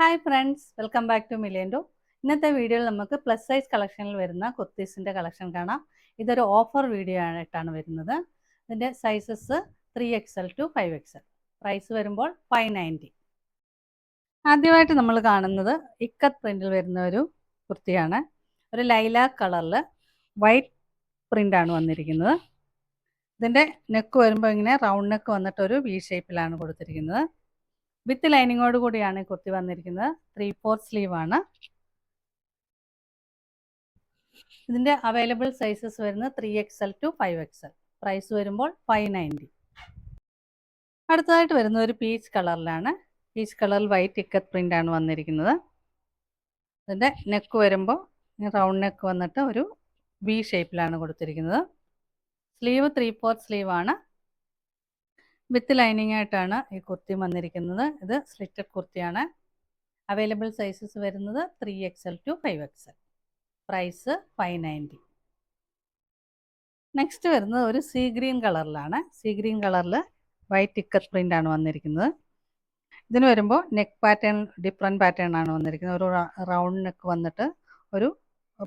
Hi friends, welcome back to മിലിയൻഡോ. ഇന്നത്തെ വീഡിയോയിൽ നമുക്ക് പ്ലസ് സൈസ് കളക്ഷനിൽ വരുന്ന കുർത്തീസിൻ്റെ കളക്ഷൻ കാണാം. ഇതൊരു ഓഫർ വീഡിയോ ആയിട്ടാണ് വരുന്നത്. ഇതിൻ്റെ sizes 3XL to 5XL. Price വരുമ്പോൾ 590. ആദ്യമായിട്ട് നമ്മൾ കാണുന്നത് ഇക്കത്ത് പ്രിൻറ്റിൽ വരുന്ന ഒരു കുർത്തിയാണ്. ഒരു ലൈലാക്ക് കളറിൽ വൈറ്റ് പ്രിൻ്റാണ് വന്നിരിക്കുന്നത്. ഇതിൻ്റെ നെക്ക് വരുമ്പോൾ ഇങ്ങനെ റൗണ്ട് നെക്ക് വന്നിട്ട് ഒരു വി ഷേപ്പിലാണ് കൊടുത്തിരിക്കുന്നത്. വിത്ത് ലൈനിങ്ങോട് കൂടിയാണ് ഈ കുർത്തി വന്നിരിക്കുന്നത്. 3/4 സ്ലീവ് ആണ്. ഇതിൻ്റെ അവൈലബിൾ സൈസസ് വരുന്നത് 3XL to 5XL. പ്രൈസ് വരുമ്പോൾ 590. അടുത്തതായിട്ട് വരുന്നത് ഒരു പീച്ച് കളറിലാണ്. പീച്ച് കളറിൽ വൈറ്റ് ഇക്കത്ത് പ്രിൻ്റ് ആണ് വന്നിരിക്കുന്നത്. ഇതിൻ്റെ നെക്ക് വരുമ്പോൾ റൗണ്ട് നെക്ക് വന്നിട്ട് ഒരു വി ഷേപ്പിലാണ് കൊടുത്തിരിക്കുന്നത്. സ്ലീവ് 3/4 സ്ലീവ് ആണ്. വിത്ത് ലൈനിങ് ആയിട്ടാണ് ഈ കുർത്തി വന്നിരിക്കുന്നത്. ഇത് സ്ലിറ്റഡ് കുർത്തിയാണ്. അവൈലബിൾ സൈസസ് വരുന്നത് 3XL to 5XL. Price 590. Next വരുന്നത് ഒരു സീ ഗ്രീൻ കളറിലാണ്. സീ ഗ്രീൻ കളറിൽ വൈറ്റ് ഇക്കത്ത് പ്രിൻ്റ് ആണ് വന്നിരിക്കുന്നത്. ഇതിന് വരുമ്പോൾ നെക്ക് പാറ്റേൺ ഡിഫറെൻറ്റ് പാറ്റേൺ ആണ് വന്നിരിക്കുന്നത്. ഒരു റൗണ്ട് നെക്ക് വന്നിട്ട് ഒരു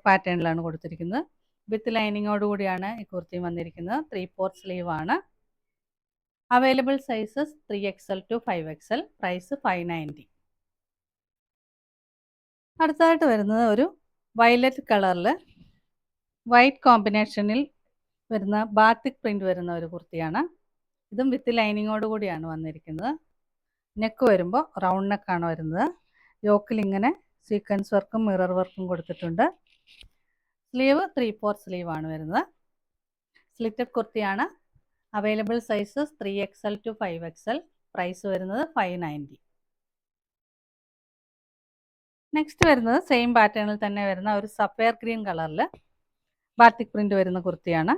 പാറ്റേണിലാണ് കൊടുത്തിരിക്കുന്നത്. വിത്ത് ലൈനിങ്ങോട് കൂടിയാണ് ഈ കുർത്തി വന്നിരിക്കുന്നത്. 3/4 സ്ലീവ് ആണ്. Available sizes 3XL to 5XL. Price 590. അടുത്തതായിട്ട് വരുന്നത് ഒരു വയലറ്റ് കളറിൽ വൈറ്റ് കോമ്പിനേഷനിൽ വരുന്ന ബാത്തിക് പ്രിൻ്റ് വരുന്ന ഒരു കുർത്തിയാണ്. ഇതും വിത്ത് ലൈനിങ്ങോട് കൂടിയാണ് വന്നിരിക്കുന്നത്. നെക്ക് വരുമ്പോൾ റൗണ്ട് നെക്കാണ് വരുന്നത്. യോക്കിൽ ഇങ്ങനെ സീക്വൻസ് വർക്കും മിറർ വർക്കും കൊടുത്തിട്ടുണ്ട്. സ്ലീവ് 3/4 സ്ലീവ് ആണ് വരുന്നത്. സ്ലിറ്റഡ് കുർത്തിയാണ്. Available sizes 3XL to 5XL. Price വരുന്നത് 590. നെക്സ്റ്റ് വരുന്നത് സെയിം പാറ്റേണിൽ തന്നെ വരുന്ന ഒരു സഫയർ ഗ്രീൻ കളറിൽ ബാത്തിക് പ്രിൻ്റ് വരുന്ന കുർത്തിയാണ്.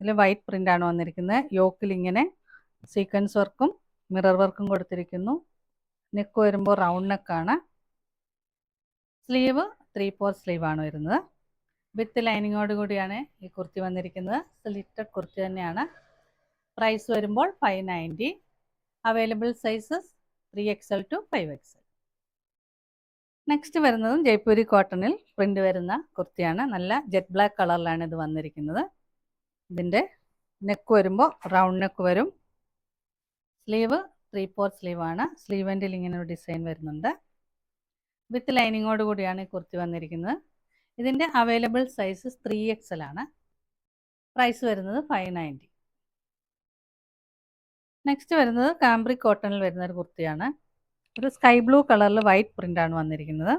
ഇതിൽ വൈറ്റ് പ്രിൻ്റ് ആണ് വന്നിരിക്കുന്നത്. യോക്കിൽ ഇങ്ങനെ സീക്വൻസ് വർക്കും മിറർ വർക്കും കൊടുത്തിരിക്കുന്നു. നെക്ക് വരുമ്പോൾ റൗണ്ട് നെക്കാണ്. സ്ലീവ് 3/4 സ്ലീവ് ആണ് വരുന്നത്. വിത്ത് ലൈനിങ്ങോട് കൂടിയാണ് ഈ കുർത്തി വന്നിരിക്കുന്നത്. സ്ലിറ്റഡ് കുർത്തി തന്നെയാണ്. പ്രൈസ് വരുമ്പോൾ 590. Available sizes 3XL to 5XL. Next വരുന്നതും ജയ്പൂരി കോട്ടണിൽ പ്രിൻ്റ് വരുന്ന കുർത്തിയാണ്. നല്ല ജെറ്റ് ബ്ലാക്ക് കളറിലാണ് ഇത് വന്നിരിക്കുന്നത്. ഇതിൻ്റെ നെക്ക് വരുമ്പോൾ റൗണ്ട് നെക്ക് വരും. സ്ലീവ് 3/4 സ്ലീവ് ആണ്. സ്ലീവിൻ്റെ ഇങ്ങനെ ഒരു ഡിസൈൻ വരുന്നുണ്ട്. വിത്ത് ലൈനിങ്ങോട് കൂടിയാണ് ഈ കുർത്തി വന്നിരിക്കുന്നത്. ഇതിൻ്റെ അവൈലബിൾ സൈസസ് 3XL ആണ്. പ്രൈസ് വരുന്നത് 590. നെക്സ്റ്റ് വരുന്നത് കാംബ്രിക് കോട്ടണിൽ വരുന്ന ഒരു കുർത്തിയാണ്. ഒരു സ്കൈ ബ്ലൂ കളറിൽ വൈറ്റ് പ്രിൻ്റ് ആണ് വന്നിരിക്കുന്നത്.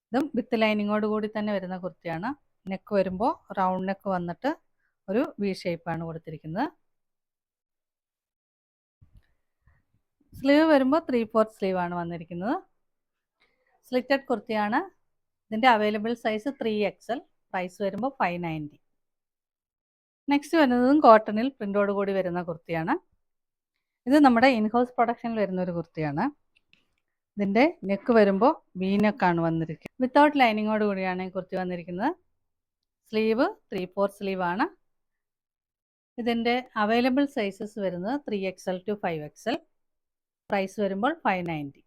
ഇതും വിത്ത് ലൈനിങ്ങോട് കൂടി തന്നെ വരുന്ന കുർത്തിയാണ്. നെക്ക് വരുമ്പോൾ റൗണ്ട് നെക്ക് വന്നിട്ട് ഒരു വി ഷേപ്പാണ് കൊടുത്തിരിക്കുന്നത്. സ്ലീവ് വരുമ്പോൾ 3/4 സ്ലീവ് ആണ് വന്നിരിക്കുന്നത്. സ്ലിറ്റഡ് കുർത്തിയാണ്. ഇതിൻ്റെ അവൈലബിൾ സൈസ് 3XL. പ്രൈസ് വരുമ്പോൾ 590. നെക്സ്റ്റ് വരുന്നതും കോട്ടണിൽ പ്രിൻ്റോട് കൂടി വരുന്ന കുർത്തിയാണ്. ഇത് നമ്മുടെ ഇൻഹൗസ് പ്രൊഡക്ഷനിൽ വരുന്ന ഒരു കുർത്തിയാണ്. ഇതിൻ്റെ നെക്ക് വരുമ്പോൾ വി നെക്കാണ് വന്നിരിക്കുന്നത്. വിത്തൗട്ട് ലൈനിങ്ങോട് കൂടിയാണ് ഈ കുർത്തി വന്നിരിക്കുന്നത്. സ്ലീവ് 3/4 സ്ലീവ് ആണ്. ഇതിൻ്റെ അവൈലബിൾ സൈസസ് വരുന്നത് 3XL to 5XL. പ്രൈസ് വരുമ്പോൾ 590.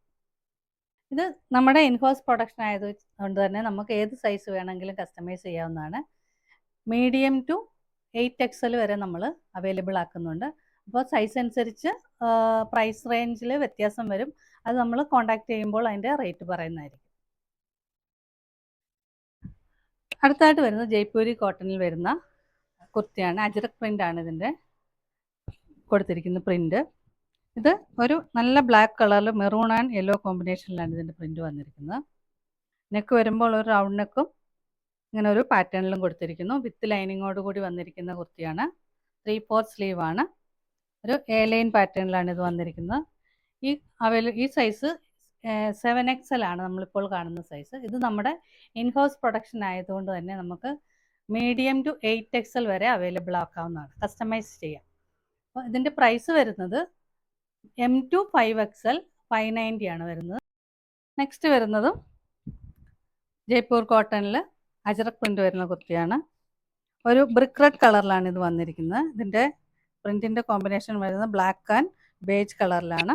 ഇത് നമ്മുടെ ഇൻഹൗസ് പ്രൊഡക്ഷൻ ആയതുകൊണ്ട് തന്നെ നമുക്ക് ഏത് സൈസ് വേണമെങ്കിലും കസ്റ്റമൈസ് ചെയ്യാവുന്നതാണ്. മീഡിയം ടു 8XL വരെ നമ്മൾ അവൈലബിൾ ആക്കുന്നുണ്ട്. അപ്പോൾ സൈസ് അനുസരിച്ച് പ്രൈസ് റേഞ്ചിൽ വ്യത്യാസം വരും. അത് നമ്മൾ കോൺടാക്ട് ചെയ്യുമ്പോൾ അതിൻ്റെ റേറ്റ് പറയുന്നതായിരിക്കും. അടുത്തായിട്ട് വരുന്നത് ജയ്പൂരി കോട്ടണിൽ വരുന്ന കുർത്തിയാണ്. അജ്രക് പ്രിൻ്റ് ആണ് ഇതിൻ്റെ കൊടുത്തിരിക്കുന്ന പ്രിൻ്റ്. ഇത് ഒരു നല്ല ബ്ലാക്ക് കളറിൽ മെറൂൺ ആൻഡ് യെല്ലോ കോമ്പിനേഷനിലാണ് ഇതിൻ്റെ പ്രിൻ്റ് വന്നിരിക്കുന്നത്. നെക്ക് വരുമ്പോൾ ഒരു റൗണ്ട് നെക്കും ഇങ്ങനെ ഒരു പാറ്റേണിലും കൊടുത്തിരിക്കുന്നു. വിത്ത് ലൈനിങ്ങോട് കൂടി വന്നിരിക്കുന്ന കുർത്തിയാണ്. 3/4 സ്ലീവ് ആണ്. ഒരു എ ലൈൻ പാറ്റേണിലാണ് ഇത് വന്നിരിക്കുന്നത്. ഈ സൈസ് 7XL ആണ് നമ്മളിപ്പോൾ കാണുന്ന സൈസ്. ഇത് നമ്മുടെ ഇൻഹൗസ് പ്രൊഡക്ഷൻ ആയതുകൊണ്ട് തന്നെ നമുക്ക് മീഡിയം ടു 8XL വരെ അവൈലബിൾ ആക്കാവുന്നതാണ്. കസ്റ്റമൈസ് ചെയ്യാം. അപ്പോൾ ഇതിൻ്റെ പ്രൈസ് വരുന്നത് M to 5XL 590 ആണ് വരുന്നത്. നെക്സ്റ്റ് വരുന്നതും ജയ്പൂർ കോട്ടണിൽ അജ്രക് പ്രിൻ്റ് വരുന്ന കുർത്തിയാണ്. ഒരു ബ്രിക്ക് റെഡ് കളറിലാണ് ഇത് വന്നിരിക്കുന്നത്. ഇതിൻ്റെ പ്രിൻറ്റിൻ്റെ കോമ്പിനേഷൻ വരുന്നത് ബ്ലാക്ക് ആൻഡ് ബേജ് കളറിലാണ്.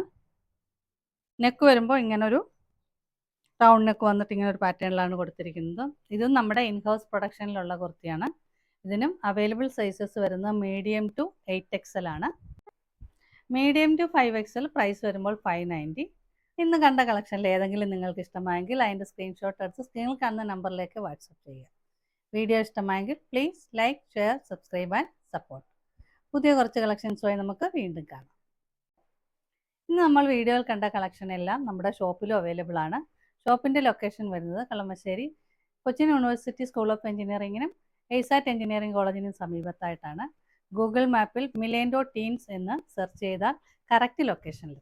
നെക്ക് വരുമ്പോൾ ഇങ്ങനൊരു ടൗണിനൊക്കെ വന്നിട്ട് ഇങ്ങനെ ഒരു പാറ്റേണിലാണ് കൊടുത്തിരിക്കുന്നത്. ഇതും നമ്മുടെ ഇൻഹൗസ് പ്രൊഡക്ഷനിലുള്ള കുർത്തിയാണ്. ഇതിനും അവൈലബിൾ സൈസസ് വരുന്നത് മീഡിയം ടു 8XL ആണ്. മീഡിയം ടു 5XL പ്രൈസ് വരുമ്പോൾ 590. ഇന്ന് കണ്ട കളക്ഷനിൽ ഏതെങ്കിലും നിങ്ങൾക്ക് ഇഷ്ടമായെങ്കിൽ അതിൻ്റെ സ്ക്രീൻഷോട്ട് എടുത്ത് സ്ക്രീനിൽ കാണുന്ന നമ്പറിലേക്ക് വാട്സപ്പ് ചെയ്യുക. വീഡിയോ ഇഷ്ടമായെങ്കിൽ please like, share, subscribe and support. പുതിയ കുറച്ച് കളക്ഷൻസുമായി നമുക്ക് വീണ്ടും കാണാം. ഇന്ന് നമ്മൾ വീഡിയോയിൽ കണ്ട കളക്ഷൻ എല്ലാം നമ്മുടെ ഷോപ്പിലും അവൈലബിൾ ആണ്. ഷോപ്പിൻ്റെ ലൊക്കേഷൻ വരുന്നത് Kalamassery Cochin university school of എഞ്ചിനീയറിംഗിനും എയ്സാറ്റ് എഞ്ചിനീയറിംഗ് കോളേജിനും സമീപത്തായിട്ടാണ്. ഗൂഗിൾ മാപ്പിൽ മിലേൻഡോ ടീൻസ് എന്ന് സെർച്ച് ചെയ്താൽ കറക്റ്റ് ലൊക്കേഷനിൽ